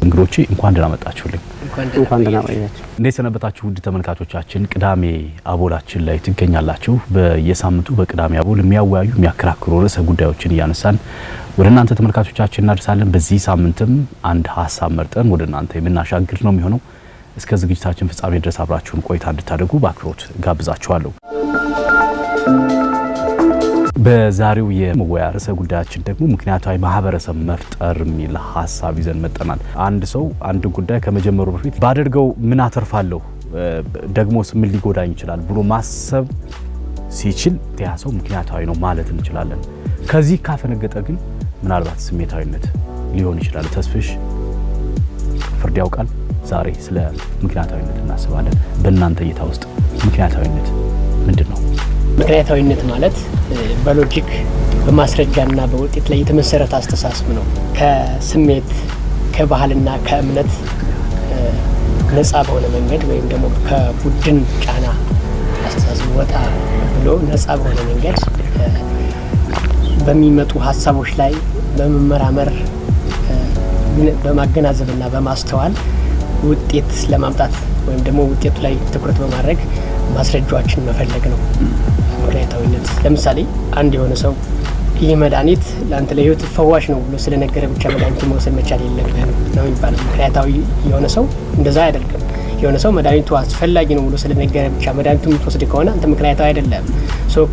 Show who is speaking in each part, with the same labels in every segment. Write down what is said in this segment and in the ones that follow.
Speaker 1: እንግዶቼ እንኳን ደህና መጣችሁልኝ።
Speaker 2: እንኳን ደህና ቆያችሁ።
Speaker 1: እንዴት ሰነበታችሁ ውድ ተመልካቾቻችን? ቅዳሜ አቦላችን ላይ ትገኛላችሁ። በየሳምንቱ በቅዳሜ አቦል የሚያወያዩ የሚያከራክሩ ርዕሰ ጉዳዮችን እያነሳን ወደ እናንተ ተመልካቾቻችን እናደርሳለን። በዚህ ሳምንትም አንድ ሀሳብ መርጠን ወደ እናንተ የምናሻግር ነው የሚሆነው። እስከ ዝግጅታችን ፍጻሜ ድረስ አብራችሁን ቆይታ እንድታደርጉ በአክብሮት ጋብዛችኋለሁ። በዛሬው የመወያያ ርዕሰ ጉዳያችን ደግሞ ምክንያታዊ ማህበረሰብ መፍጠር የሚል ሀሳብ ይዘን መጥተናል። አንድ ሰው አንድ ጉዳይ ከመጀመሩ በፊት ባደርገው ምን አተርፋለሁ ደግሞስ ምን ሊጎዳኝ ይችላል ብሎ ማሰብ ሲችል ያ ሰው ምክንያታዊ ነው ማለት እንችላለን። ከዚህ ካፈነገጠ ግን ምናልባት ስሜታዊነት ሊሆን ይችላል። ተስፍሽ ፍርድ ያውቃል። ዛሬ ስለ ምክንያታዊነት እናስባለን። በእናንተ እይታ ውስጥ ምክንያታዊነት ምንድን ነው?
Speaker 2: ምክንያታዊነት ማለት በሎጂክ በማስረጃና በውጤት ላይ የተመሰረተ አስተሳሰብ ነው። ከስሜት ከባህልና ከእምነት ነፃ በሆነ መንገድ ወይም ደግሞ ከቡድን ጫና አስተሳሰብ ወጣ ብሎ ነፃ በሆነ መንገድ በሚመጡ ሀሳቦች ላይ በመመራመር በማገናዘብና በማስተዋል ውጤት ለማምጣት ወይም ደግሞ ውጤቱ ላይ ትኩረት በማድረግ ማስረጃዎችን መፈለግ ነው ምክንያታዊነት። ለምሳሌ አንድ የሆነ ሰው ይህ መድኃኒት ለአንተ ለህይወት ፈዋሽ ነው ብሎ ስለነገረ ብቻ መድኃኒቱን መውሰድ መቻል የለብህም ነው የሚባለው። ምክንያታዊ የሆነ ሰው እንደዛ አያደርግም። የሆነ ሰው መድኃኒቱ አስፈላጊ ነው ብሎ ስለነገረ ብቻ መድኃኒቱን የምትወስድ ከሆነ አንተ ምክንያታዊ አይደለም።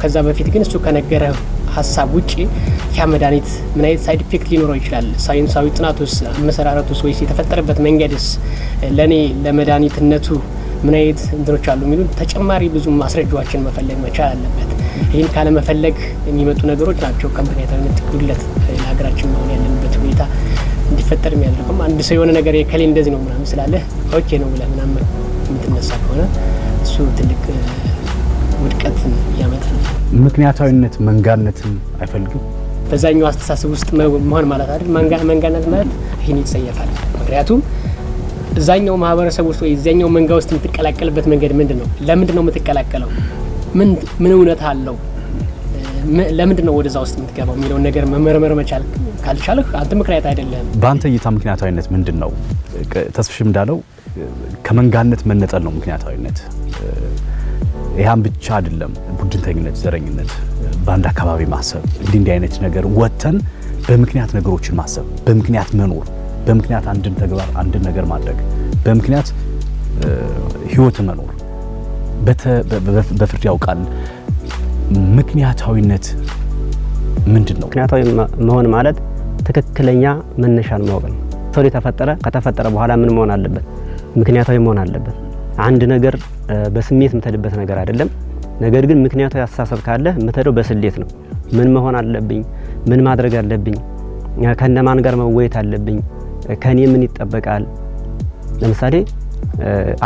Speaker 2: ከዛ በፊት ግን እሱ ከነገረ ሀሳብ ውጪ ያ መድኃኒት ምን አይነት ሳይድ ኢፌክት ሊኖረው ይችላል፣ ሳይንሳዊ ጥናቱስ፣ አመሰራረቱስ ወይስ የተፈጠረበት መንገድስ ለኔ ለመድኃኒትነቱ ምን አይነት እንትኖች አሉ የሚሉ ተጨማሪ ብዙ ማስረጃዎችን መፈለግ መቻል አለበት። ይህን ካለመፈለግ የሚመጡ ነገሮች ናቸው ከምክንያታዊነት ጉድለት ለሀገራችን መሆን ያለንበት ሁኔታ እንዲፈጠር የሚያደርገው። አንድ ሰው የሆነ ነገር የከሌ እንደዚህ ነው ምናምን ስላለ ኦኬ ነው ብለህ ምናምን የምትነሳ ከሆነ እሱ ትልቅ ውድቀትን ያመጣል። ምክንያታዊነት
Speaker 1: መንጋነትን አይፈልግም።
Speaker 2: በዛኛው አስተሳሰብ ውስጥ መሆን ማለት አይደል። መንጋነት ማለት ይህን ይጸየፋል። ምክንያቱም እዛኛው ማህበረሰብ ውስጥ ወይ እዛኛው መንጋ ውስጥ የምትቀላቀልበት መንገድ ምንድን ነው? ለምንድን ነው የምትቀላቀለው? ምን እውነት አለው? ለምንድን ነው ወደዛ ውስጥ የምትገባው የሚለውን ነገር መመርመር መቻል ካልቻልህ አንተ ምክንያት አይደለም።
Speaker 1: በአንተ እይታ ምክንያታዊነት ምንድን ነው? ተስፍሽም እንዳለው ከመንጋነት መነጠል ነው ምክንያታዊነት። ይህም ብቻ አይደለም። ቡድንተኝነት፣ ዘረኝነት፣ በአንድ አካባቢ ማሰብ፣ እንዲህ አይነት ነገር ወጥተን በምክንያት ነገሮችን ማሰብ፣ በምክንያት መኖር፣ በምክንያት አንድን ተግባር አንድን ነገር ማድረግ፣ በምክንያት ህይወት መኖር በፍርድ ያውቃል። ምክንያታዊነት ምንድን ነው?
Speaker 3: ምክንያታዊ መሆን ማለት ትክክለኛ መነሻን ማወቅ ነው። ሰው ከተፈጠረ በኋላ ምን መሆን አለበት? ምክንያታዊ መሆን አለበት። አንድ ነገር በስሜት የምትሄድበት ነገር አይደለም። ነገር ግን ምክንያታዊ አስተሳሰብ ካለ የምትሄደው በስሌት ነው። ምን መሆን አለብኝ? ምን ማድረግ አለብኝ? ከነማን ጋር መወየት አለብኝ? ከኔ ምን ይጠበቃል? ለምሳሌ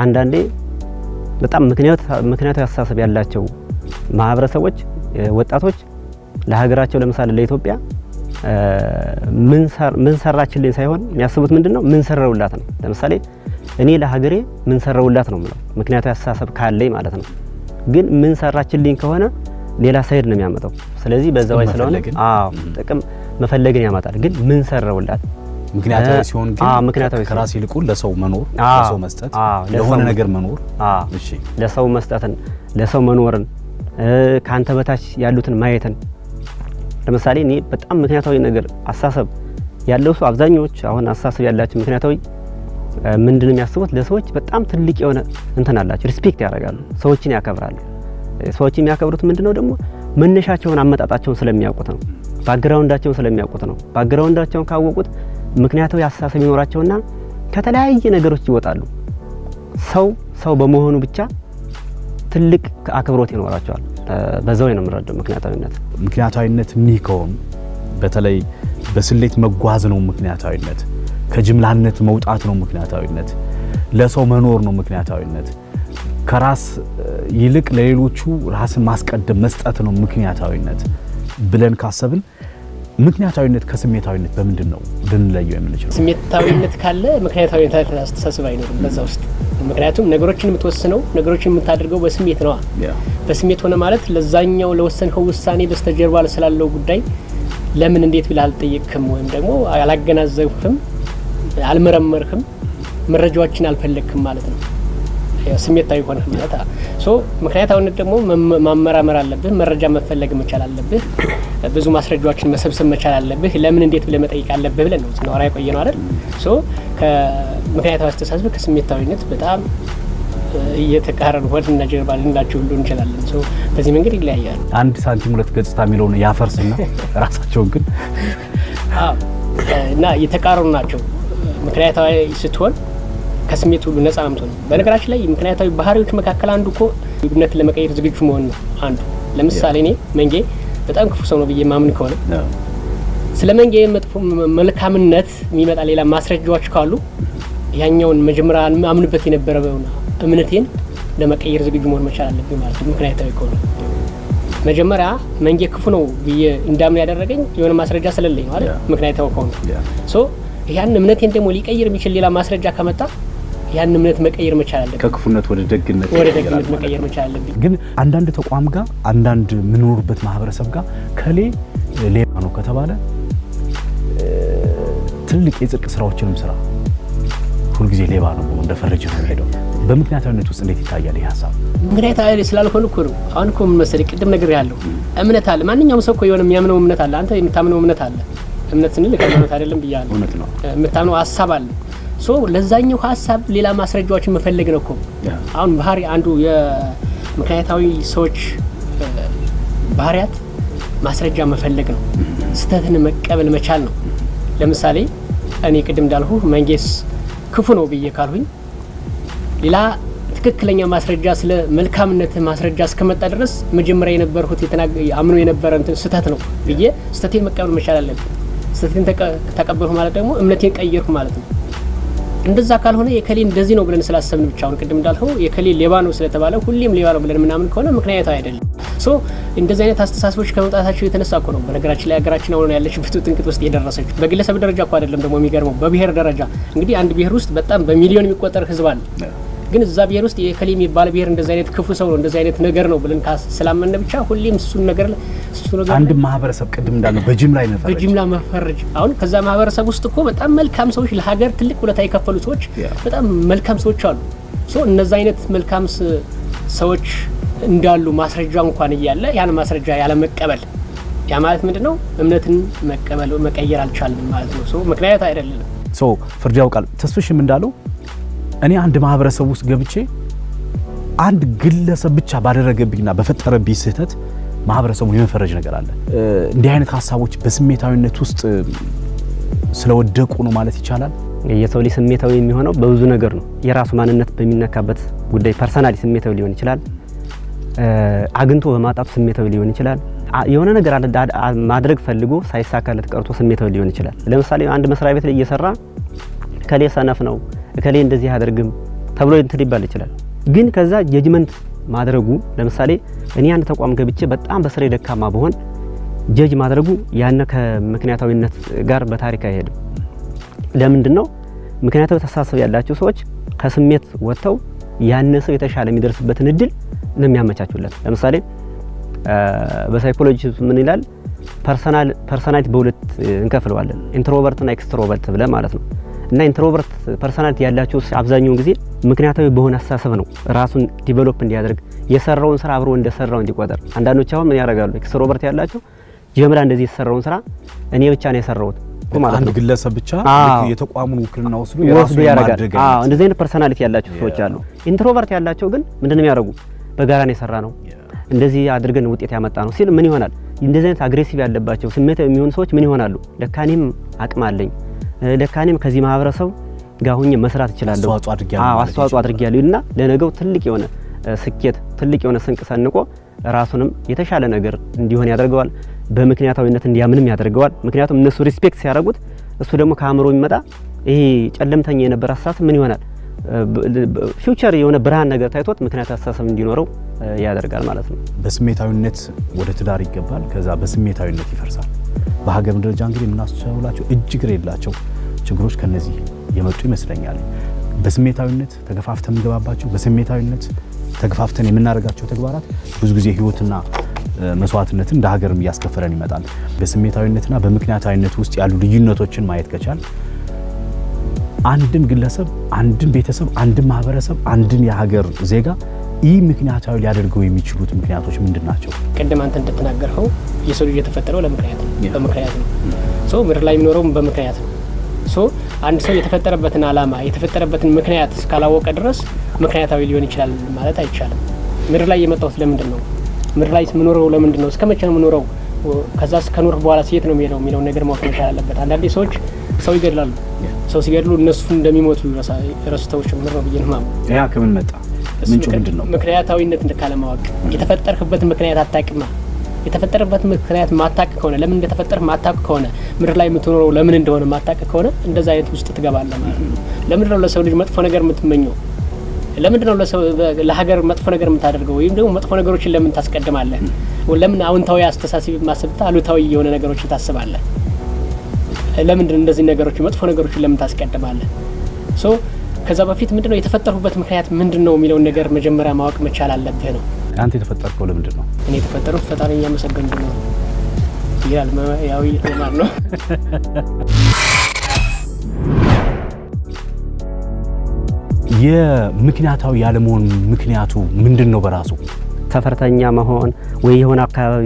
Speaker 3: አንዳንዴ በጣም ምክንያታዊ አስተሳሰብ ያላቸው ማህበረሰቦች፣ ወጣቶች ለሀገራቸው ለምሳሌ ለኢትዮጵያ ምን ሰራችልኝ ሳይሆን የሚያስቡት ምንድነው? ምን ሰራውላት ነው። ለምሳሌ እኔ ለሀገሬ ምን ሰራውላት ነው ማለት ምክንያታዊ አስተሳሰብ ካለኝ ማለት ነው። ግን ምን ሰራችልኝ ከሆነ ሌላ ሳይድ ነው የሚያመጣው። ስለዚህ በዛው ላይ ስለሆነ ጥቅም መፈለግን ያመጣል። ግን ምን ሰራውላት
Speaker 1: ምክንያታዊ ሲሆን ግን ከራስ ይልቁ ለሰው መኖር፣ ለሰው መስጠት፣ ለሆነ ነገር መኖር፣
Speaker 3: እሺ ለሰው መስጠትን፣ ለሰው መኖርን፣ ካንተ በታች ያሉትን ማየትን። ለምሳሌ እኔ በጣም ምክንያታዊ ነገር አስተሳሰብ ያለው ሰው አብዛኞች አሁን አስተሳሰብ ያላቸው ምክንያታዊ ምንድነው የሚያስቡት? ለሰዎች በጣም ትልቅ የሆነ እንትን አላቸው፣ ሪስፔክት ያደርጋሉ፣ ሰዎችን ያከብራሉ። ሰዎች የሚያከብሩት ምንድነው ደግሞ መነሻቸውን አመጣጣቸውን ስለሚያውቁት ነው። ባክግራውንዳቸውን ስለሚያውቁት ነው። ባክግራውንዳቸውን ካወቁት ምክንያታዊ አስተሳሰብ ይኖራቸውና ከተለያየ ነገሮች ይወጣሉ። ሰው በመሆኑ ብቻ ትልቅ አክብሮት ይኖራቸዋል። በዛው ነው የምረዳው ምክንያታዊነት ሚኮን በተለይ በስሌት መጓዝ ነው ምክንያታዊነት። ከጅምላነት መውጣት ነው ምክንያታዊነት። ለሰው መኖር ነው ምክንያታዊነት። ከራስ ይልቅ ለሌሎቹ ራስን ማስቀደም መስጠት ነው ምክንያታዊነት ብለን ካሰብን
Speaker 1: ምክንያታዊነት ከስሜታዊነት በምንድን ነው ልንለየው የምንችለው?
Speaker 2: ስሜታዊነት ካለ ምክንያታዊነት አስተሳሰብ አይኖርም በዛ ውስጥ። ምክንያቱም ነገሮችን የምትወስነው ነገሮችን የምታደርገው በስሜት ነው። በስሜት ሆነ ማለት ለዛኛው ለወሰንከው ውሳኔ በስተጀርባ ስላለው ጉዳይ ለምን እንዴት ብለህ አልጠየቅክም፣ ወይም ደግሞ አላገናዘብክም፣ አልመረመርክም፣ መረጃዎችን አልፈለግክም ማለት ነው። ስሜታዊ ሆነ ማለት ምክንያታዊነት ደግሞ ማመራመር አለብህ፣ መረጃ መፈለግ መቻል አለብህ፣ ብዙ ማስረጃዎችን መሰብሰብ መቻል አለብህ፣ ለምን እንዴት ብለህ መጠየቅ አለብህ ብለን ነው ስናወራ የቆየ ነው አይደል? ከምክንያታዊ አስተሳሰብ ከስሜታዊነት በጣም እየተቃረኑ ወደና ጀርባ ልንላቸው ሁሉ እንችላለን። በዚህ መንገድ ይለያያሉ።
Speaker 1: አንድ ሳንቲም ሁለት ገጽታ የሚለውን ያፈርስና ራሳቸውን ግን
Speaker 2: እና የተቃረኑ ናቸው። ምክንያታዊ ስትሆን ከስሜት ሁሉ ነፃ ነው። በነገራችን ላይ ምክንያታዊ ባህሪዎች መካከል አንዱ እኮ ልዩነትን ለመቀየር ዝግጁ መሆን ነው አንዱ። ለምሳሌ እኔ መንጌ በጣም ክፉ ሰው ነው ብዬ ማምን ከሆነ ስለ መንጌ መጥፎ መልካምነት የሚመጣ ሌላ ማስረጃዎች ካሉ ያኛውን መጀመሪያ አምንበት የነበረውና እምነቴን ለመቀየር ዝግጁ መሆን መቻል አለብኝ ማለት ነው። ምክንያታዊ ከሆነ መጀመሪያ መንጌ ክፉ ነው ብዬ እንዳምን ያደረገኝ የሆነ ማስረጃ ስለሌለኝ ነው አይደል? ምክንያታዊ ከሆነ ያን እምነቴን ደግሞ ሊቀይር የሚችል ሌላ ማስረጃ ከመጣ ያን እምነት መቀየር መቻል አለብኝ።
Speaker 1: ከክፉነት ወደ ደግነት
Speaker 2: መቀየር መቻል አለብኝ።
Speaker 1: ግን አንዳንድ ተቋም ጋር አንዳንድ የምንኖርበት ማህበረሰብ ጋር ከሌ ሌባ ነው ከተባለ ትልቅ የጽድቅ ስራዎችንም ስራ ሁልጊዜ ሌባ ነው እንደ ፈረጅ ነው የሚሄደው። በምክንያታዊነት ውስጥ እንዴት ይታያል ይህ ሀሳብ?
Speaker 2: ምክንያታዊ ስላልሆነ እኮ ነው። አሁን እኮ ምን መሰለኝ ቅድም ነገር ያለው እምነት አለ። ማንኛውም ሰው እኮ የሆነ የሚያምነው እምነት አለ። አንተ የምታምነው እምነት አለ። እምነት ስንል ከእምነት አይደለም ብያለሁ።
Speaker 1: እውነት ነው።
Speaker 2: የምታምነው ሀሳብ አለ። ለዛኛው ሀሳብ ሌላ ማስረጃዎችን መፈለግ ነው እኮ። አሁን ባህሪ አንዱ የምክንያታዊ ሰዎች ባህሪያት ማስረጃ መፈለግ ነው። ስህተትን መቀበል መቻል ነው። ለምሳሌ እኔ ቅድም እንዳልሁ መንጌስ ክፉ ነው ብዬ ካልሁኝ ሌላ ትክክለኛ ማስረጃ ስለ መልካምነት ማስረጃ እስከመጣ ድረስ መጀመሪያ የነበርኩት አምኖ የነበረ እንትን ስህተት ነው ብዬ ስህተቴን መቀበል መቻል አለብኝ። ስህተቴን ተቀበልኩ ማለት ደግሞ እምነቴን ቀየርኩ ማለት ነው። እንደዛ ካልሆነ የከሌ እንደዚህ ነው ብለን ስላሰብን ብቻ አሁን ቅድም እንዳልኸው የከሌ ሌባ ነው ስለተባለ ሁሌም ሌባ ነው ብለን ምናምን ከሆነ ምክንያታዊ አይደለም። እንደዚህ አይነት አስተሳሰቦች ከመምጣታቸው የተነሳ እኮ ነው በነገራችን ላይ ሀገራችን አሁን ያለችበት ጥንቅጥ ውስጥ የደረሰችው። በግለሰብ ደረጃ እኮ አይደለም ደግሞ የሚገርመው፣ በብሔር ደረጃ እንግዲህ አንድ ብሔር ውስጥ በጣም በሚሊዮን የሚቆጠር ህዝብ አለ። ግን እዛ ብሔር ውስጥ የከሌ የሚባል ብሔር እንደዚህ አይነት ክፉ ሰው ነው እንደዚህ አይነት ነገር ነው ብለን ስላመነ ብቻ ሁሌም እሱ ነገር
Speaker 1: አንድ ማህበረሰብ ቅድም እንዳለው በጅምላ መፈረጅ
Speaker 2: አሁን ከዛ ማህበረሰብ ውስጥ እኮ በጣም መልካም ሰዎች ለሀገር ትልቅ ውለታ የከፈሉ ሰዎች በጣም መልካም ሰዎች አሉ። እነዛ አይነት መልካም ሰዎች እንዳሉ ማስረጃ እንኳን እያለ ያን ማስረጃ ያለ መቀበል ያ ማለት ምንድነው? እምነትን መቀበል መቀየር አልቻልንም ማለት ነው። ምክንያት አይደለም።
Speaker 1: ፍርድ ያውቃል። ተስፍሽም እንዳለው እኔ አንድ ማህበረሰብ ውስጥ ገብቼ አንድ ግለሰብ ብቻ ባደረገብኝና በፈጠረብኝ ስህተት ማህበረሰቡን የመፈረጅ ነገር አለ። እንዲህ አይነት ሀሳቦች በስሜታዊነት ውስጥ ስለወደቁ ነው ማለት ይቻላል።
Speaker 3: የሰው ልጅ ስሜታዊ የሚሆነው በብዙ ነገር ነው። የራሱ ማንነት በሚነካበት ጉዳይ ፐርሰናሊ ስሜታዊ ሊሆን ይችላል። አግንቶ በማጣቱ ስሜታዊ ሊሆን ይችላል። የሆነ ነገር ማድረግ ፈልጎ ሳይሳካለት ቀርቶ ስሜታዊ ሊሆን ይችላል። ለምሳሌ አንድ መስሪያ ቤት ላይ እየሰራ እከሌ ሰነፍ ነው እከሌ እንደዚህ አያደርግም ተብሎ እንትን ሊባል ይችላል። ግን ከዛ ጀጅመንት ማድረጉ ለምሳሌ እኔ አንድ ተቋም ገብቼ በጣም በስሬ ደካማ በሆን ጀጅ ማድረጉ ያነ ከምክንያታዊነት ጋር በታሪክ አይሄድም። ለምንድነው? ምክንያታዊ ተሳሰብ ያላቸው ሰዎች ከስሜት ወጥተው ያነ ሰው የተሻለ የሚደርስበትን እድል ነው የሚያመቻቹለት። ለምሳሌ በሳይኮሎጂ ምን ይላል? ፐርሰናሊቲ በሁለት እንከፍለዋለን፣ ኢንትሮቨርት እና ኤክስትሮቨርት ብለ ማለት ነው። እና ኢንትሮቨርት ፐርሰናሊቲ ያላቸው አብዛኛውን ጊዜ ምክንያታዊ በሆነ አስተሳሰብ ነው ራሱን ዲቨሎፕ እንዲያደርግ የሰራውን ስራ አብሮ እንደሰራው እንዲቆጠር። አንዳንዶች አሁን ምን ያደርጋሉ? ኤክስትሮቨርት ያላቸው ጀምራ እንደዚህ የሰራውን ስራ እኔ ብቻ ነው የሰራሁት ማለት ነው።
Speaker 1: አንድ ግለሰብ ብቻ የተቋሙን ውክልና ወስዶ
Speaker 3: ያደርጋል። እንደዚህ አይነት ፐርሰናሊቲ ያላቸው ሰዎች አሉ። ኢንትሮቨርት ያላቸው ግን ምንድነው የሚያደርጉ? በጋራ ነው የሰራ ነው እንደዚህ አድርገን ውጤት ያመጣ ነው ሲል ምን ይሆናል? እንደዚህ አይነት አግሬሲቭ ያለባቸው ስሜታዊ የሚሆኑ ሰዎች ምን ይሆናሉ? ለካኔም አቅም አለኝ፣ ለካኔም ከዚህ ማህበረሰብ ጋር ሆኜ መስራት እችላለሁ፣ አስተዋጽኦ አድርጌያለሁ እና ለነገው ትልቅ የሆነ ስኬት ትልቅ የሆነ ስንቅ ሰንቆ ራሱንም የተሻለ ነገር እንዲሆን ያደርገዋል። በምክንያታዊነት እንዲያምንም ያደርገዋል። ምክንያቱም እነሱ ሪስፔክት ሲያደርጉት እሱ ደግሞ ከአእምሮ የሚመጣ ይሄ ጨለምተኛ የነበረ አስተሳሰብ ምን ይሆናል? ፊውቸር የሆነ ብርሃን ነገር ታይቶት ምክንያት አስተሳሰብ እንዲኖረው ያደርጋል ማለት ነው።
Speaker 1: በስሜታዊነት ወደ ትዳር ይገባል፣ ከዛ በስሜታዊነት ይፈርሳል። በሀገር ደረጃ እንግዲህ የምናስተውላቸው እጅግ የሌላቸው ችግሮች ከነዚህ የመጡ ይመስለኛል። በስሜታዊነት ተገፋፍተን የምንገባባቸው፣ በስሜታዊነት ተገፋፍተን የምናደርጋቸው ተግባራት ብዙ ጊዜ ህይወትና መስዋዕትነትን እንደ ሀገርም እያስከፈለን ይመጣል። በስሜታዊነትና በምክንያታዊነት ውስጥ ያሉ ልዩነቶችን ማየት ከቻል አንድን ግለሰብ፣ አንድን ቤተሰብ፣ አንድን ማህበረሰብ፣ አንድን የሀገር ዜጋ ይህ ምክንያታዊ ሊያደርገው የሚችሉት ምክንያቶች ምንድን ናቸው?
Speaker 2: ቅድም አንተ እንደተናገርኸው የሰው ልጅ የተፈጠረው ለምክንያት ነው፣ በምክንያት ነው። ሶ ምድር ላይ የሚኖረውም በምክንያት ነው። ሶ አንድ ሰው የተፈጠረበትን ዓላማ የተፈጠረበትን ምክንያት እስካላወቀ ድረስ ምክንያታዊ ሊሆን ይችላል ማለት አይቻልም። ምድር ላይ የመጣሁት ለምንድን ነው? ምድር ላይ የምኖረው ለምንድን ነው? እስከ መቼ ነው የምኖረው? ከዛ ከኖርኩ በኋላ የት ነው የምሄደው የሚለውን ነገር ማወቅ መቻል አለበት። አንዳንዴ ሰዎች ሰው ይገድላሉ። ሰው ሲገድሉ እነሱ እንደሚሞቱ ረስተው ጭምር ነው ብዬ ነው የማምነው።
Speaker 1: ያ ከምን መጣ? ምንጩ ምንድን ነው?
Speaker 2: ምክንያታዊነት ካለማወቅ። የተፈጠርክበትን ምክንያት አታውቅማ። የተፈጠረበትን ምክንያት ማታውቅ ከሆነ ለምን እንደተፈጠርክ ማታውቅ ከሆነ ምድር ላይ የምትኖረው ለምን እንደሆነ ማታውቅ ከሆነ እንደዛ አይነት ውስጥ ትገባለህ ማለት ነው። ለምንድን ነው ለሰው ልጅ መጥፎ ነገር የምትመኘው? ለምንድን ነው ለሀገር መጥፎ ነገር የምታደርገው? ወይም ደግሞ መጥፎ ነገሮችን ለምን ታስቀድማለህ? ለምን አዎንታዊ አስተሳሰብ ማሰብታ አሉታዊ የሆነ ነገሮችን ታስባለህ? ለምንድን እንደዚህ ነገሮች መጥፎ ነገሮችን ለምን ታስቀድማለህ? ሶ ከዛ በፊት ምንድነው የተፈጠሩበት ምክንያት ምንድነው የሚለውን ነገር መጀመሪያ ማወቅ መቻል አለብህ ነው።
Speaker 1: አንተ የተፈጠርከው ለምንድን ነው?
Speaker 2: እኔ የተፈጠሩት ፈጣሪ እያመሰገንኩ ነው ይላል ያው ይተማር ነው።
Speaker 1: የምክንያታዊ ያለመሆን ምክንያቱ ምንድን ነው? በራሱ
Speaker 3: ተፈርተኛ መሆን ወይ የሆነ አካባቢ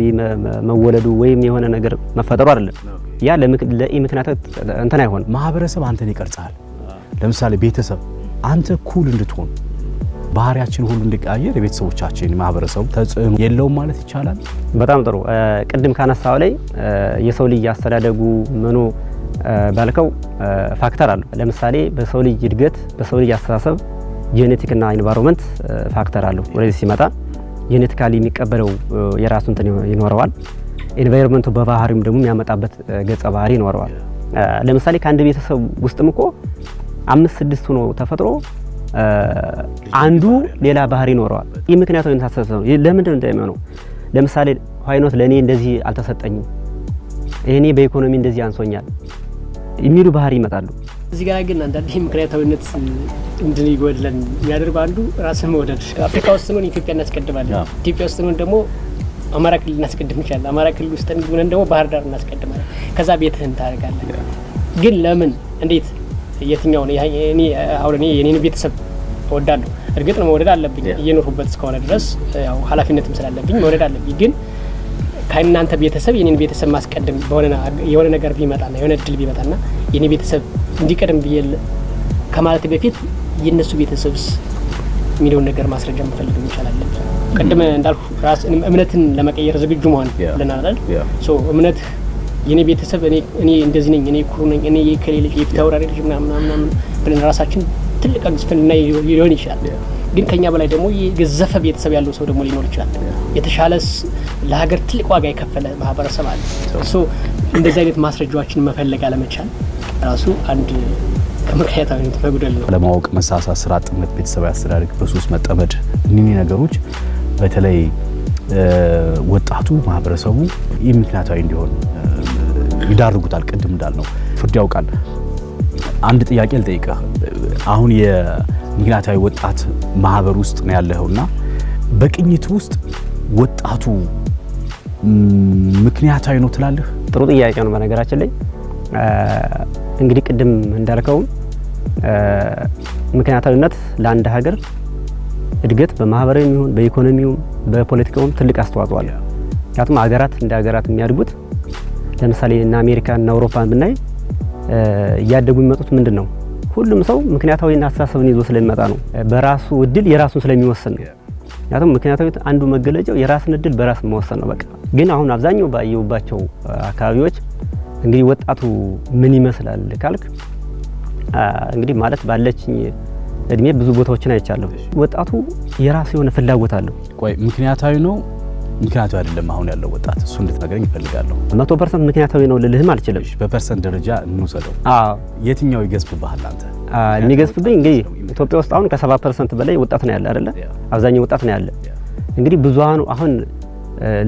Speaker 3: መወለዱ ወይም የሆነ ነገር መፈጠሩ አይደለም። ያ ለምክንያታዊ እንትን አይሆንም።
Speaker 1: ማህበረሰብ አንተን ይቀርጻል። ለምሳሌ ቤተሰብ አንተ ኩል እንድትሆን ባህሪያችን ሁሉ እንዲቀያየር የቤተሰቦቻችን ማህበረሰቡ ተጽዕኖ የለውም ማለት ይቻላል።
Speaker 3: በጣም ጥሩ። ቅድም ካነሳው ላይ የሰው ልጅ አስተዳደጉ ምኑ ባልከው ፋክተር አለው። ለምሳሌ በሰው ልጅ እድገት፣ በሰው ልጅ አስተሳሰብ ጄኔቲክ እና ኢንቫይሮንመንት ፋክተር አለው። ወደዚህ ሲመጣ ጄኔቲካሊ የሚቀበለው የራሱ እንትን ይኖረዋል። ኢንቫይሮንመንቱ በባህሪም ደግሞ የሚያመጣበት ገጸ ባህሪ ይኖረዋል። ለምሳሌ ከአንድ ቤተሰብ ውስጥም እኮ 5-6 ሆኖ ተፈጥሮ አንዱ ሌላ ባህሪ ይኖረዋል። ይህ ምክንያታዊ ታሰሰ ነው። ለምንድን ነው እንደሚሆነው? ለምሳሌ ሆይኖት ለኔ እንደዚህ አልተሰጠኝም፣ እኔ በኢኮኖሚ እንደዚህ አንሶኛል የሚሉ ባህሪ ይመጣሉ።
Speaker 2: እዚህ ጋር ግን አንዳንዴ ምክንያታዊነት እንድንይጎድለን የሚያደርግ አንዱ ራስን መውደድ። አፍሪካ ውስጥ ነው ኢትዮጵያ እናስቀድማለን። ኢትዮጵያ ውስጥ ነው ደግሞ አማራ ክልል እናስቀድም እንችላለን። አማራ ክልል ውስጥ ሆነን ደግሞ ባህር ዳር እናስቀድማለን። ከዛ ቤትህን ታደርጋለህ። ግን ለምን እንዴት የትኛው ነው? እኔ አሁን እኔ የኔን ቤተሰብ እወዳለሁ። እርግጥ ነው መውደድ አለብኝ እየኖርኩበት እስከሆነ ድረስ ያው ኃላፊነትም ስላለብኝ መውደድ አለብኝ። ግን ከእናንተ ቤተሰብ የኔን ቤተሰብ ማስቀደም የሆነ ነገር ቢመጣና የሆነ እድል ቢመጣና የኔ ቤተሰብ እንዲቀደም ብዬ ከማለት በፊት የነሱ ቤተሰብስ የሚለውን ነገር ማስረጃ መፈልግ እንችላለን። ቀደም እንዳልኩ ራስ እምነትን ለመቀየር ዝግጁ መሆን ብለናል አይደል? ሶ እምነት የኔ ቤተሰብ እኔ እንደዚህ ነኝ፣ እኔ ኩሩ ነኝ፣ እኔ የከሌ ልጅ የፊታውራሪ ልጅ ምናምን ብለን ራሳችን ትልቅ አግዝፈን እና ሊሆን ይችላል። ግን ከኛ በላይ ደግሞ የገዘፈ ቤተሰብ ያለው ሰው ደግሞ ሊኖር ይችላል። የተሻለ ለሀገር ትልቅ ዋጋ የከፈለ ማህበረሰብ አለ። ሶ እንደዚህ አይነት ማስረጃዎችን መፈለግ አለመቻል ራሱ አንድ ከምክንያታዊነት መጉደል ነው።
Speaker 1: ለማወቅ መሳሳት፣ ስራ አጥነት፣ ቤተሰባዊ አስተዳደግ፣ በሱስ መጠመድ፣ እነዚህ ነገሮች በተለይ ወጣቱ ማህበረሰቡ ይህ ምክንያታዊ እንዲሆን ይዳርጉታል። ቅድም እንዳልነው ፍርድ ያውቃል። አንድ ጥያቄ ልጠይቅህ። አሁን የምክንያታዊ ወጣት ማህበር ውስጥ ነው ያለኸውና በቅኝት ውስጥ ወጣቱ ምክንያታዊ ነው ትላለህ?
Speaker 3: ጥሩ ጥያቄ ነው። በነገራችን ላይ እንግዲህ ቅድም እንዳልከው ምክንያታዊነት ለአንድ ሀገር እድገት በማህበራዊም ይሁን በኢኮኖሚውም በፖለቲካውም ትልቅ አስተዋጽኦ አለው። ምክንያቱም ሀገራት እንደ ሀገራት የሚያድጉት ለምሳሌ እና አሜሪካ እና አውሮፓን ብናይ እያደጉ የሚመጡት ምንድን ነው? ሁሉም ሰው ምክንያታዊና አስተሳሰብን ይዞ ስለሚመጣ ነው። በራሱ እድል የራሱን ስለሚወስን ነው። ምክንያቱም ምክንያታዊ አንዱ መገለጫው የራስን እድል በራስ መወሰን ነው። በቃ ግን አሁን አብዛኛው ባየሁባቸው አካባቢዎች እንግዲህ ወጣቱ ምን ይመስላል ካልክ እንግዲህ ማለት ባለችኝ እድሜ ብዙ ቦታዎችን አይቻለሁ። ወጣቱ የራሱ የሆነ ፍላጎት አለው።
Speaker 1: ቆይ ምክንያታዊ ነው ምክንያታዊ አይደለም አሁን ያለው ወጣት? እሱ እንድትነግረኝ እፈልጋለሁ።
Speaker 3: 100% ምክንያታዊ ነው ልልህም አልችልም።
Speaker 1: በፐርሰንት ደረጃ እንውሰደው። የትኛው ይገዝፍብሃል አንተ?
Speaker 3: የሚገዝፍብኝ እንግዲህ ኢትዮጵያ ውስጥ አሁን ከ70% በላይ ወጣት ነው ያለ አይደለ? አብዛኛው ወጣት ነው ያለ። እንግዲህ ብዙሃኑ አሁን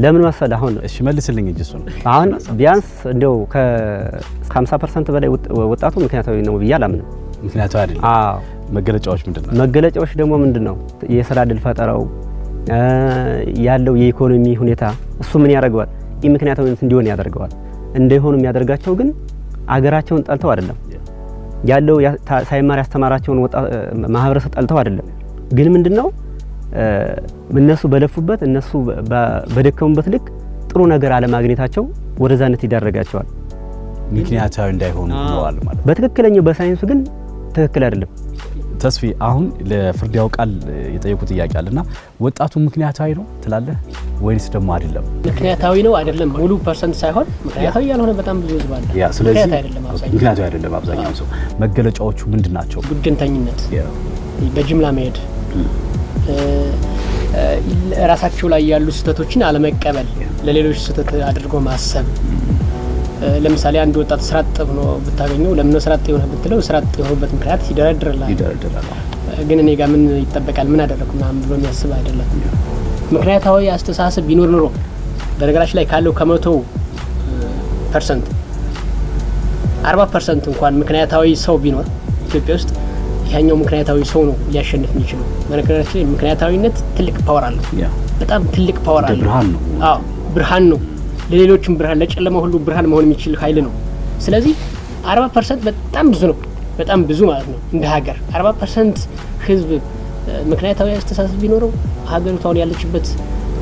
Speaker 3: ለምን መሰለህ አሁን
Speaker 1: እሺ መልስልኝ እንጂ እሱ
Speaker 3: አሁን ቢያንስ እንደው ከ50% በላይ ወጣቱ ምክንያታዊ ነው ብዬ አላምንም።
Speaker 1: ምክንያታዊ አይደለም። መገለጫዎች ምንድነው?
Speaker 3: መገለጫዎች ደግሞ ምንድነው? የስራ ዕድል ፈጠራው ያለው የኢኮኖሚ ሁኔታ እሱ ምን ያደርገዋል? ምክንያታዊነት እንዲሆን ያደርገዋል። እንዳይሆኑ የሚያደርጋቸው ግን አገራቸውን ጠልተው አይደለም ያለው ሳይማር ያስተማራቸውን ማህበረሰብ ጠልተው አይደለም። ግን ምንድነው እነሱ በለፉበት እነሱ በደከሙበት ልክ ጥሩ ነገር አለማግኘታቸው ወደዛነት ይዳረጋቸዋል።
Speaker 1: ምክንያታዊ እንዳይሆኑ ሆነዋል ማለት።
Speaker 3: በትክክለኛው በሳይንሱ ግን ትክክል አይደለም።
Speaker 1: ተስፊ አሁን ለፍርድ ያውቃል የጠየቁ ጥያቄ አለና ወጣቱ ምክንያታዊ ነው ትላለህ ወይስ ደግሞ አይደለም?
Speaker 2: ምክንያታዊ ነው አይደለም ሙሉ ፐርሰንት ሳይሆን ምክንያታዊ ያልሆነ በጣም ብዙ ህዝብ አለ።
Speaker 1: ስለዚህ ምክንያታዊ አይደለም አብዛኛው ሰው። መገለጫዎቹ ምንድን ናቸው?
Speaker 2: ቡድንተኝነት፣ በጅምላ መሄድ፣ ራሳቸው ላይ ያሉ ስህተቶችን አለመቀበል፣ ለሌሎች ስህተት አድርጎ ማሰብ። ለምሳሌ አንድ ወጣት ስራ አጥ ሆኖ ብታገኘው ለምን ስራ አጥ የሆነ ብትለው ስራ አጥ የሆነበት ምክንያት ይደረድራል። ግን እኔ ጋር ምን ይጠበቃል ምን አደረኩ ምናምን ብሎ የሚያስብ አይደለም። ምክንያታዊ አስተሳሰብ ቢኖር ኖሮ በነገራችን ላይ ካለው ከ100% 40% እንኳን ምክንያታዊ ሰው ቢኖር ኢትዮጵያ ውስጥ ያኛው ምክንያታዊ ሰው ነው ሊያሸንፍ የሚችለው። በነገራችን ላይ ምክንያታዊነት ትልቅ ፓወር አለው። በጣም ትልቅ ፓወር አለው።
Speaker 1: ብርሃን ነው።
Speaker 2: አዎ ብርሃን ነው። ለሌሎችም ብርሃን፣ ለጨለማ ሁሉ ብርሃን መሆን የሚችል ኃይል ነው። ስለዚህ 40% በጣም ብዙ ነው። በጣም ብዙ ማለት ነው። እንደ ሀገር 40% ህዝብ ምክንያታዊ አስተሳሰብ ቢኖረው ሀገሪቷን ያለችበት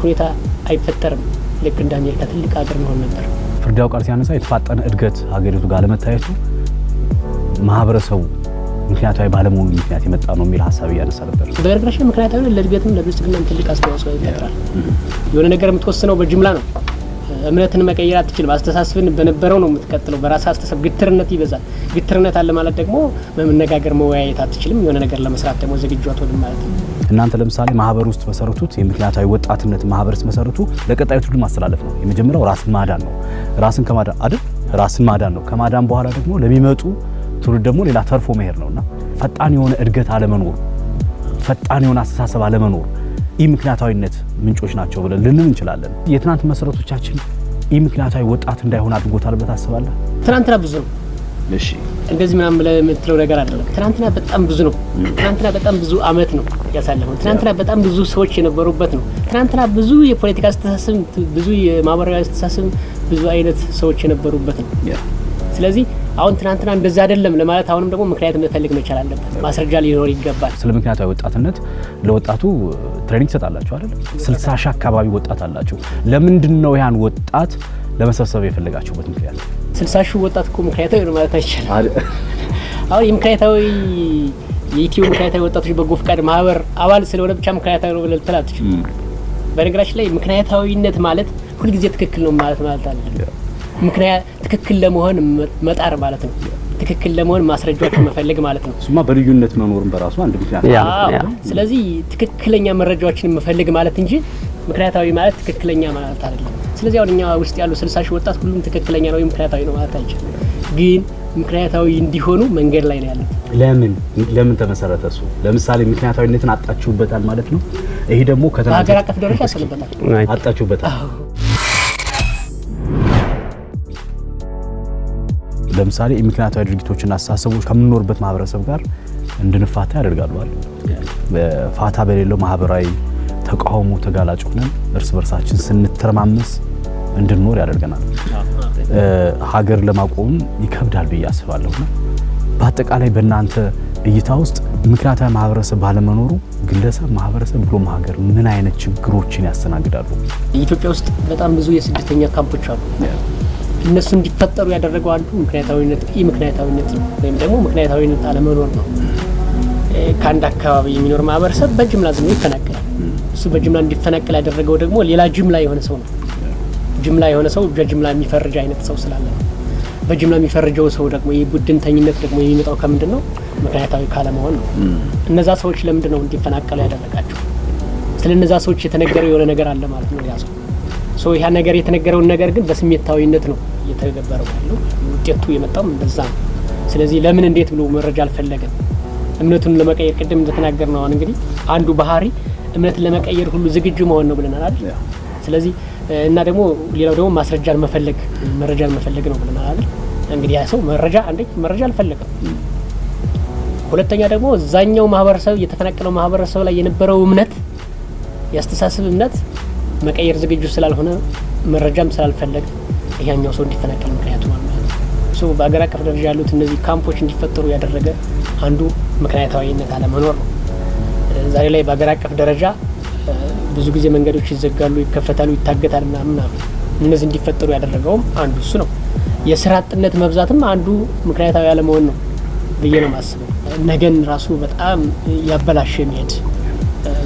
Speaker 2: ሁኔታ አይፈጠርም። ልክ እንደ አሜሪካ ትልቅ ሀገር መሆን ነበር።
Speaker 1: ፍርድ ያውቃል ሲያነሳ የተፋጠነ እድገት ሀገሪቱ ጋር ለመታየቱ ማህበረሰቡ ምክንያታዊ ባለመሆኑ ምክንያት የመጣ ነው የሚል ሀሳብ እያነሳ ነበር።
Speaker 2: በነገራችን ምክንያታዊ ለእድገትም ለብልጽግናም ትልቅ አስተዋጽኦ ይፈጥራል። የሆነ ነገር የምትወስነው በጅምላ ነው። እምነትን መቀየር አትችልም። አስተሳሰብን በነበረው ነው የምትቀጥለው። በራስ አስተሳሰብ ግትርነት ይበዛል። ግትርነት አለ ማለት ደግሞ መነጋገር መወያየት አትችልም። የሆነ ነገር ለመስራት ደግሞ ዝግጁ አትሆንም ማለት ነው።
Speaker 1: እናንተ ለምሳሌ ማህበር ውስጥ መሰረቱት የምክንያታዊ ወጣትነት ማህበር መሰረቱ ለቀጣዩ ትውልድ ማስተላለፍ ነው። የመጀመሪያው ራስን ማዳን ነው። ራስን ከማዳን አይደል? ራስን ማዳን ነው። ከማዳን በኋላ ደግሞ ለሚመጡ ትውልድ ደግሞ ሌላ ተርፎ መሄድ ነውና ፈጣን የሆነ እድገት አለመኖር፣ ፈጣን የሆነ አስተሳሰብ አለመኖር ምክንያታዊነት ምንጮች ናቸው ብለን ልንል እንችላለን። የትናንት መሰረቶቻችን ምክንያታዊ ወጣት እንዳይሆን አድርጎታል ብለህ ታስባለህ?
Speaker 2: ትናንትና ብዙ ነው።
Speaker 1: እሺ
Speaker 2: እንደዚህ ምናምን ብለህ የምትለው ነገር አይደለም። ትናንትና በጣም ብዙ ነው። ትናንትና በጣም ብዙ አመት ነው ያሳለፈው። ትናንትና በጣም ብዙ ሰዎች የነበሩበት ነው። ትናንትና ብዙ የፖለቲካ አስተሳሰብ፣ ብዙ የማህበራዊ አስተሳሰብ፣ ብዙ አይነት ሰዎች የነበሩበት ነው። ስለዚህ አሁን ትናንትና እንደዛ አይደለም ለማለት አሁንም ደግሞ ምክንያት መፈልግ መቻል አለበት። ማስረጃ ሊኖር ይገባል።
Speaker 1: ስለ ምክንያታዊ ወጣትነት ለወጣቱ ትሬኒንግ ትሰጣላችሁ አይደል? 60 ሺህ አካባቢ ወጣት አላችሁ። ለምንድን ነው ያን ወጣት ለመሰብሰብ የፈለጋችሁበት ምክንያት? 60
Speaker 2: ሺህ ወጣት እኮ ምክንያታዊ ነው ማለት አይቻልም። አሁን የምክንያታዊ የኢትዮ ምክንያታዊ ወጣቶች በጎ ፈቃድ ማህበር አባል ስለሆነ ብቻ ምክንያታዊ ነው ብለህ ልትል አትችልም። በነገራችን ላይ ምክንያታዊነት ማለት ሁልጊዜ ትክክል ነው ማለት አይደለም። ምክንያት ትክክል ለመሆን መጣር ማለት ነው። ትክክል ለመሆን ማስረጃዎችን መፈለግ ማለት ነው።
Speaker 1: እሱማ በልዩነት መኖርን በራሱ አንድ ምክንያት ነው።
Speaker 2: ስለዚህ ትክክለኛ መረጃዎችን መፈለግ ማለት እንጂ ምክንያታዊ ማለት ትክክለኛ ማለት አይደለም። ስለዚህ አሁን እኛ ውስጥ ያሉ 60 ሺህ ወጣት ሁሉም ትክክለኛ ነው ምክንያታዊ ነው ማለት አይቻልም። ግን ምክንያታዊ እንዲሆኑ መንገድ ላይ ነው ያለው።
Speaker 1: ለምን ተመሰረተ እሱ? ለምሳሌ ምክንያታዊነትን አጣችሁበታል ማለት ነው። ይሄ ደግሞ
Speaker 2: በሀገር አቀፍ ደረጃ
Speaker 1: አጣችሁበታል። ለምሳሌ ምክንያታዊ ድርጊቶችና አስተሳሰቦች ከምንኖርበት ማህበረሰብ ጋር እንድንፋታ ያደርጋሉ አይደል? ፋታ በሌለው ማህበራዊ ተቃውሞ ተጋላጭ ሆነን እርስ በርሳችን ስንተረማመስ እንድንኖር ያደርገናል። ሀገር ለማቆም ይከብዳል ብዬ አስባለሁና በአጠቃላይ በእናንተ እይታ ውስጥ ምክንያታዊ ማህበረሰብ ባለመኖሩ ግለሰብ፣ ማህበረሰብ ብሎም ሀገር ምን አይነት ችግሮችን ያስተናግዳሉ?
Speaker 2: ኢትዮጵያ ውስጥ በጣም ብዙ የስደተኛ ካምፖች አሉ። እነሱ እንዲፈጠሩ ያደረገው አንዱ ምክንያታዊነት ምክንያታዊነት ነው፣ ወይም ደግሞ ምክንያታዊነት አለመኖር ነው። ከአንድ አካባቢ የሚኖር ማህበረሰብ በጅምላ ዝም ይፈናቀላል። እሱ በጅምላ እንዲፈናቀል ያደረገው ደግሞ ሌላ ጅምላ የሆነ ሰው ነው። ጅምላ የሆነ ሰው በጅምላ የሚፈርጅ አይነት ሰው ስላለ ነው። በጅምላ የሚፈርጀው ሰው ደግሞ የቡድንተኝነት ደግሞ የሚመጣው ከምንድን ነው? ምክንያታዊ ካለመሆን ነው። እነዛ ሰዎች ለምንድን ነው እንዲፈናቀሉ ያደረጋቸው? ስለ እነዛ ሰዎች የተነገረው የሆነ ነገር አለ ማለት ነው። ያ ሰው ያ ነገር የተነገረውን ነገር ግን በስሜታዊነት ነው እየተገበረው ያለው። ውጤቱ የመጣው እንደዛ ነው። ስለዚህ ለምን እንዴት ብሎ መረጃ አልፈለገም። እምነቱን ለመቀየር ቅድም እንደተናገር ነው። እንግዲህ አንዱ ባህሪ እምነትን ለመቀየር ሁሉ ዝግጁ መሆን ነው ብለናል አይደል? ስለዚህ እና ደግሞ ሌላው ደግሞ ማስረጃን መረጃን መፈለግ ነው ብለናል አይደል? እንግዲህ ያ ሰው መረጃ አልፈለገም። ሁለተኛ ደግሞ እዛኛው ማህበረሰብ የተፈናቀለው ማህበረሰብ ላይ የነበረው እምነት ያስተሳሰብ እምነት መቀየር ዝግጁ ስላልሆነ መረጃም ስላልፈለገ ይሄኛው ሰው እንዲፈናቀል ምክንያቱ ማለት ነው። በአገር አቀፍ ደረጃ ያሉት እነዚህ ካምፖች እንዲፈጠሩ ያደረገ አንዱ ምክንያታዊነት አለመኖር ነው። ዛሬ ላይ በአገር አቀፍ ደረጃ ብዙ ጊዜ መንገዶች ይዘጋሉ፣ ይከፈታሉ፣ ይታገታል ምናምን። እነዚህ እንዲፈጠሩ ያደረገውም አንዱ እሱ ነው። የስራ አጥነት መብዛትም አንዱ ምክንያታዊ አለመሆን ነው ብዬ ነው የማስበው። ነገን ራሱ በጣም ያበላሽ የሚሄድ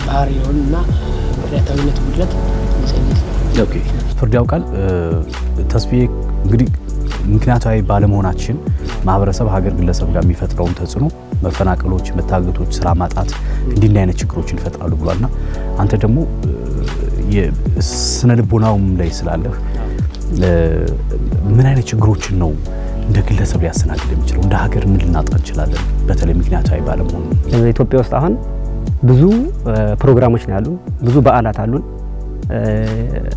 Speaker 2: ባህሪ ነውና ምክንያታዊነት ጉድለት
Speaker 1: ኦኬ ፍርድ ያውቃል። ተስፋዬ እንግዲህ ምክንያታዊ ባለመሆናችን ማህበረሰብ፣ ሀገር፣ ግለሰብ ጋር የሚፈጥረውን ተጽዕኖ መፈናቀሎች፣ መታገቶች፣ ስራ ማጣት እንዲህ አይነት ችግሮችን ይፈጥራሉ ብሏልና አንተ ደግሞ የስነ ልቦናውም ላይ ስላለህ ምን አይነት ችግሮችን ነው እንደ ግለሰብ ሊያስተናግድ የሚችለው? እንደ ሀገር ምን ልናጣ እንችላለን? በተለይ ምክንያታዊ ባለመሆኑ
Speaker 3: ኢትዮጵያ ውስጥ አሁን ብዙ ፕሮግራሞች ነው ያሉን፣ ብዙ በዓላት አሉን።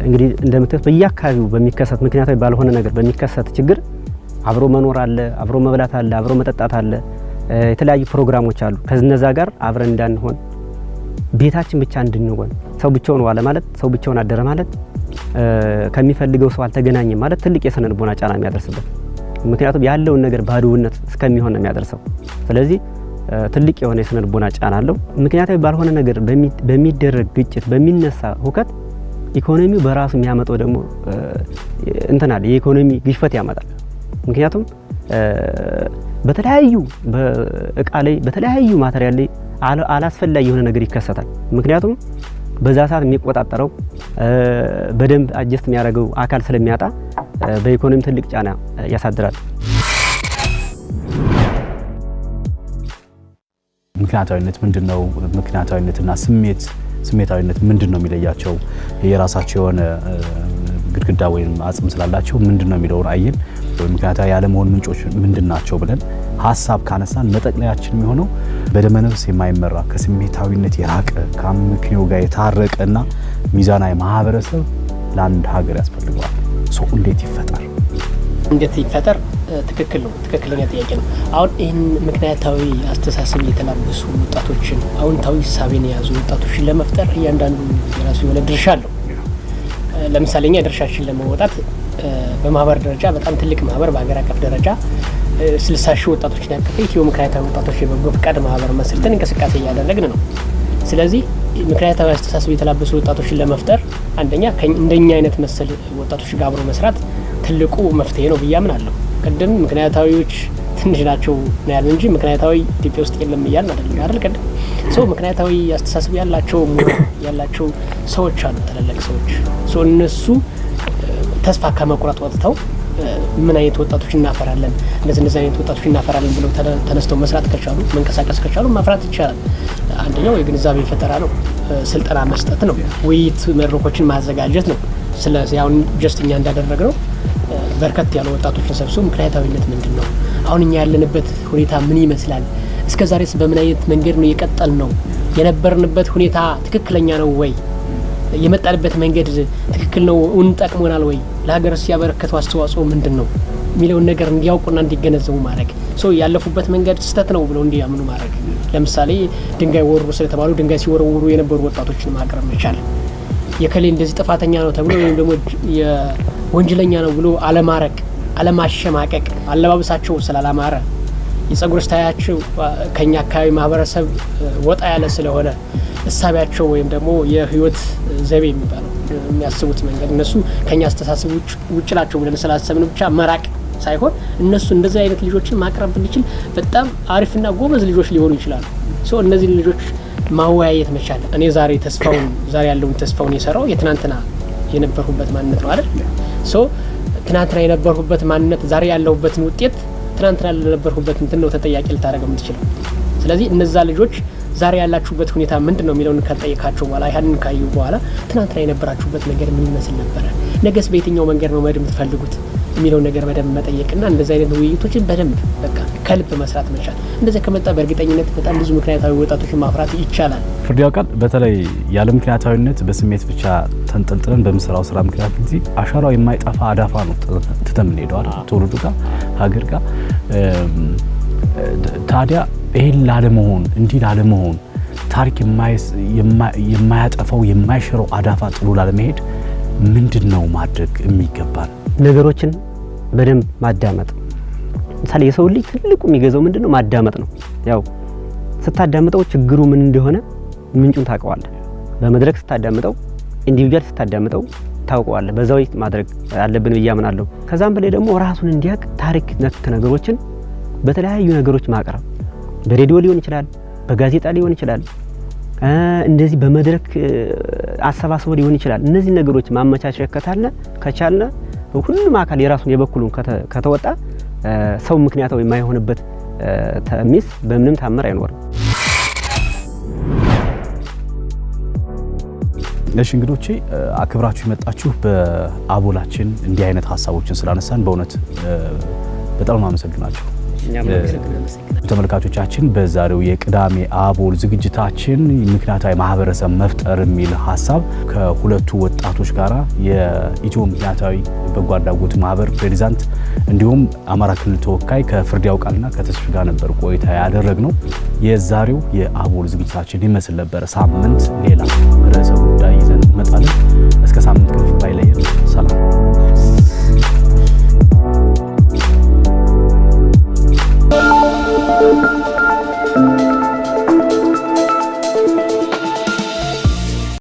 Speaker 3: እንግዲህ እንደምታዩት በየአካባቢው በሚከሰት ምክንያታዊ ባልሆነ ነገር በሚከሰት ችግር አብሮ መኖር አለ፣ አብሮ መብላት አለ፣ አብሮ መጠጣት አለ፣ የተለያዩ ፕሮግራሞች አሉ። ከነዛ ጋር አብረን እንዳንሆን ቤታችን ብቻ እንድንሆን ሰው ብቻውን ዋለ ማለት ሰው ብቻውን አደረ ማለት ከሚፈልገው ሰው አልተገናኘም ማለት ትልቅ የስነ ልቦና ጫና የሚያደርስበት ምክንያቱም ያለውን ነገር ባዶነት እስከሚሆን ነው የሚያደርሰው። ስለዚህ ትልቅ የሆነ የስነ ልቦና ጫና አለው። ምክንያታዊ ባልሆነ ነገር በሚደረግ ግጭት በሚነሳ ሁከት ኢኮኖሚው በራሱ የሚያመጣው ደግሞ እንትናል የኢኮኖሚ ግሽፈት ያመጣል። ምክንያቱም በተለያዩ በእቃ ላይ በተለያዩ ማቴሪያል ላይ አላስፈላጊ የሆነ ነገር ይከሰታል። ምክንያቱም በዛ ሰዓት የሚቆጣጠረው በደንብ አጀስት የሚያደርገው አካል ስለሚያጣ በኢኮኖሚ ትልቅ ጫና ያሳድራል።
Speaker 1: ምክንያታዊነት ምንድነው? ምክንያታዊነትና ስሜታዊነት ምንድነው የሚለያቸው? የራሳቸው የሆነ ግድግዳ ወይም አጽም ስላላቸው ምንድነው የሚለውን አየን። ወይ ምክንያታዊ ያለመሆን ምንጮች ምንድናቸው ብለን ሀሳብ ካነሳን መጠቅለያችን የሚሆነው በደመነፍስ የማይመራ ከስሜታዊነት የራቀ ከአመክንዮ ጋር የታረቀና ሚዛናዊ ማህበረሰብ ለአንድ ሀገር ያስፈልገዋል። ሰው እንዴት ይፈጠር? ትክክል ነው። ትክክለኛ ጥያቄ ነው። አሁን ይህን ምክንያታዊ አስተሳሰብ የተላበሱ ወጣቶችን፣ አዎንታዊ ሳቤን የያዙ ወጣቶችን ለመፍጠር እያንዳንዱ የራሱ የሆነ ድርሻ አለው። ለምሳሌ እኛ ድርሻችን ለመወጣት በማህበር ደረጃ በጣም ትልቅ ማህበር በሀገር አቀፍ ደረጃ 60 ሺህ ወጣቶችን ያቀፈ ኢትዮ ምክንያታዊ ወጣቶች የበጎ ፈቃድ ማህበር መስርተን እንቅስቃሴ እያደረግን ነው። ስለዚህ ምክንያታዊ አስተሳሰብ የተላበሱ ወጣቶችን ለመፍጠር አንደኛ እንደኛ አይነት መሰል ወጣቶች ጋር አብሮ መስራት ትልቁ መፍትሄ ነው ብዬ አምናለሁ። ቅድም ምክንያታዊዎች ትንሽ ናቸው ነው ያልን እንጂ ምክንያታዊ ኢትዮጵያ ውስጥ የለም እያልን አይደል? ቅድም ምክንያታዊ አስተሳሰብ ያላቸው ሰዎች አሉ፣ ትላልቅ ሰዎች። እነሱ ተስፋ ከመቁረጥ ወጥተው ምን አይነት ወጣቶች እናፈራለን፣ እነዚህ አይነት ወጣቶች እናፈራለን ብለው ተነስተው መስራት ከቻሉ፣ መንቀሳቀስ ከቻሉ ማፍራት ይቻላል። አንደኛው የግንዛቤ ፈጠራ ነው፣ ስልጠና መስጠት ነው፣ ውይይት መድረኮችን ማዘጋጀት ነው። ስለዚህ አሁን ጀስት እኛ እንዳደረግነው በርከት ያሉ ወጣቶችን ሰብስቦ ምክንያታዊነት ምንድን ነው፣ አሁን እኛ ያለንበት ሁኔታ ምን ይመስላል፣ እስከዛሬስ በምን አይነት መንገድ ነው የቀጠል ነው፣ የነበርንበት ሁኔታ ትክክለኛ ነው ወይ፣ የመጣንበት መንገድ ትክክል ነው፣ ጠቅሞናል ወይ፣ ለሀገርስ ያበረከተው አስተዋጽኦ ምንድን ነው የሚለውን ነገር እንዲያውቁና እንዲገነዘቡ ማድረግ፣ ያለፉበት መንገድ ስህተት ነው ብለው እንዲያምኑ ማድረግ። ለምሳሌ ድንጋይ ወርውሩ ስለተባሉ ድንጋይ ሲወረውሩ የነበሩ ወጣቶችን ማቅረብ መቻል፣ የከሌ እንደዚህ ጥፋተኛ ነው ተብሎ ወይም ደግሞ ወንጀለኛ ነው ብሎ አለማረቅ፣ አለማሸማቀቅ፣ አለባበሳቸው ስላላማረ የጸጉር ስታያቸው ከኛ አካባቢ ማህበረሰብ ወጣ ያለ ስለሆነ እሳቢያቸው ወይም ደግሞ የህይወት ዘይቤ የሚባለው የሚያስቡት መንገድ እነሱ ከኛ አስተሳሰብ ውጭ ናቸው ብለን ስላሰብን ብቻ መራቅ ሳይሆን እነሱ እንደዚህ አይነት ልጆችን ማቅረብ ብንችል በጣም አሪፍና ጎበዝ ልጆች ሊሆኑ ይችላሉ። እነዚህ ልጆች ማወያየት መቻል። እኔ ዛሬ ያለውን ተስፋውን የሰራው የትናንትና የነበርሁበት ማንነት ነው አይደል? ትናንትና የነበርሁበት ማንነት ዛሬ ያለሁበትን ውጤት ትናንትና ለነበርሁበት እንትን ነው ተጠያቂ ልታደርገው የምትችለው። ስለዚህ እነዛ ልጆች ዛሬ ያላችሁበት ሁኔታ ምንድን ነው የሚለውን ካልጠየቃቸው በኋላ ያንን ካዩ በኋላ ትናንትና የነበራችሁበት መንገድ ምን ይመስል ነበረ፣ ነገስ በየትኛው መንገድ ነው መሄድ የምትፈልጉት
Speaker 2: የሚለውን ነገር በደንብ መጠየቅና እንደዚህ አይነት ውይይቶችን በደንብ በቃ ከልብ መስራት መቻል። እንደዚህ ከመጣ በእርግጠኝነት በጣም ብዙ ምክንያታዊ ወጣቶችን ማፍራት ይቻላል።
Speaker 1: ፍርድ ያውቃል። በተለይ ያለ ምክንያታዊነት በስሜት ብቻ ተንጠልጥለን በምስራው ስራ ምክንያት እንጂ አሻራው የማይጠፋ አዳፋ ነው ትተን የምንሄደው አይደል? ትውልዱ ጋር ሀገር ጋር። ታዲያ ይሄን ላለመሆን እንዲህ ላለመሆን ታሪክ የማያጠፋው የማይሽረው አዳፋ ጥሎ ላለመሄድ ምንድነው ማድረግ የሚገባል?
Speaker 3: ነገሮችን በደንብ ማዳመጥ። ምሳሌ የሰው ልጅ ትልቁ የሚገዛው ምንድነው? ማዳመጥ ነው። ያው ስታዳምጠው ችግሩ ምን እንደሆነ ምንጩን ታውቀዋለህ። በመድረክ ስታዳምጠው፣ ኢንዲቪጁዋል ስታዳምጠው ታውቀዋለህ። በዛው ማድረግ አለብን ብዬ አምናለሁ። ከዛም በላይ ደግሞ ራሱን እንዲያውቅ ታሪክ ነክ ነገሮችን በተለያዩ ነገሮች ማቅረብ፣ በሬዲዮ ሊሆን ይችላል፣ በጋዜጣ ሊሆን ይችላል፣ እንደዚህ በመድረክ አሰባስቦ ሊሆን ይችላል። እነዚህ ነገሮች ማመቻቸት ከቻልነ ሁሉም አካል የራሱን የበኩሉን ከተወጣ ሰው ምክንያታዊ የማይሆንበት ሚስ በምንም ታምር አይኖርም።
Speaker 1: እሺ እንግዶቼ አክብራችሁ የመጣችሁ በአቦላችን እንዲህ አይነት ሀሳቦችን ስላነሳን በእውነት በጣም አመሰግናለሁ። ተመልካቾቻችን በዛሬው የቅዳሜ አቦል ዝግጅታችን ምክንያታዊ ማህበረሰብ መፍጠር የሚል ሀሳብ ከሁለቱ ወጣቶች ጋራ የኢትዮ ምክንያታዊ በጎ አድራጎት ማህበር ፕሬዚዳንት እንዲሁም አማራ ክልል ተወካይ ከፍርድ ያውቃልና ከተስፋ ጋር ነበር ቆይታ ያደረግነው። የዛሬው የአቦል ዝግጅታችን ይመስል ነበር። ሳምንት ሌላ